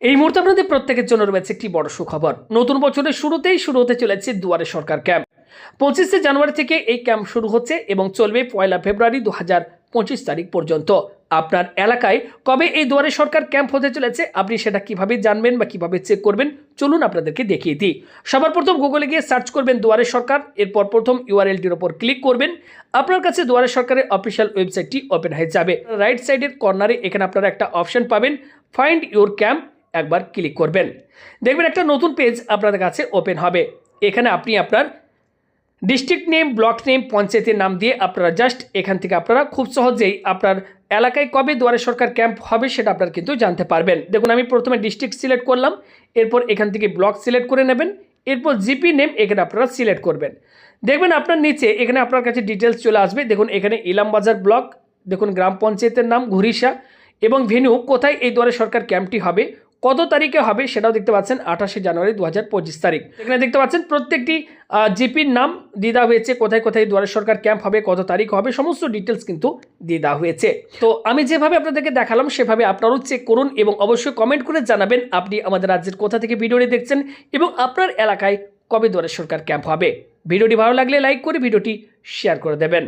এই মুহূর্তে আপনাদের প্রত্যেকের জন্য রয়েছে একটি বড় সুখবর। নতুন বছরের শুরুতেই শুরু হতে চলেছে দুয়ারে সরকার ক্যাম্প। 25শে জানুয়ারি থেকে এই ক্যাম্প শুরু হচ্ছে এবং চলবে 1 ফেব্রুয়ারি 2025 তারিখ পর্যন্ত। আপনার এলাকায় কবে এই দুয়ারে সরকার ক্যাম্প হতে চলেছে আপনি সেটা কিভাবে জানবেন বা কিভাবে চেক করবেন, চলুন আপনাদেরকে দেখিয়ে দিই। সবার প্রথম গুগলে গিয়ে সার্চ করবেন দুয়ারে সরকার, এরপর প্রথম ইউআরএলটির ওপর ক্লিক করবেন। আপনার কাছে দুয়ারে সরকারের অফিসিয়াল ওয়েবসাইটটি ওপেন হয়ে যাবে। রাইট সাইডের কর্নারে এখানে আপনারা একটা অপশন পাবেন, ফাইন্ড ইউর ক্যাম্প। একবার ক্লিক করবেন, দেখবেন একটা নতুন পেজ আপনাদের কাছে ওপেন হবে। এখানে আপনি আপনার ডিস্ট্রিক্ট নেম, ব্লক নেম, পঞ্চায়েতের নাম দিয়ে আপনারা জাস্ট এখান থেকে আপনারা খুব সহজেই আপনার এলাকায় কবে দুয়ারে সরকার ক্যাম্প হবে সেটা আপনারা কিন্তু জানতে পারবেন। দেখুন, আমি প্রথমে ডিস্ট্রিক্ট সিলেক্ট করলাম, এরপর এখান থেকে ব্লক সিলেক্ট করে নেবেন, এরপর জিপি নেম এখানে আপনারা সিলেক্ট করবেন। দেখবেন আপনার নিচে এখানে আপনার কাছে ডিটেলস চলে আসবে। দেখুন এখানে ইলামবাজার ব্লক, দেখুন গ্রাম পঞ্চায়েতের নাম ঘুরিসা এবং ভেন্যু কোথায় এই দুয়ারে সরকার ক্যাম্পটি হবে, কত তারিখে হবে সেটাও দেখতে পাচ্ছেন, 28শে জানুয়ারি 2025 তারিখ। এখানে দেখতে পাচ্ছেন প্রত্যেকটি জিপির নাম দিয়ে দেওয়া হয়েছে, কোথায় কোথায় দুয়ারে সরকার ক্যাম্প হবে, কত তারিখ হবে, সমস্ত ডিটেলস কিন্তু দিয়ে দেওয়া হয়েছে। তো আমি যেভাবে আপনাদেরকে দেখালাম সেভাবে আপনারাও চেক করুন এবং অবশ্যই কমেন্ট করে জানাবেন আপনি আমাদের রাজ্যের কোথা থেকে ভিডিওটি দেখছেন এবং আপনার এলাকায় কবে দুয়ারে সরকার ক্যাম্প হবে। ভিডিওটি ভালো লাগলে লাইক করে ভিডিওটি শেয়ার করে দেবেন।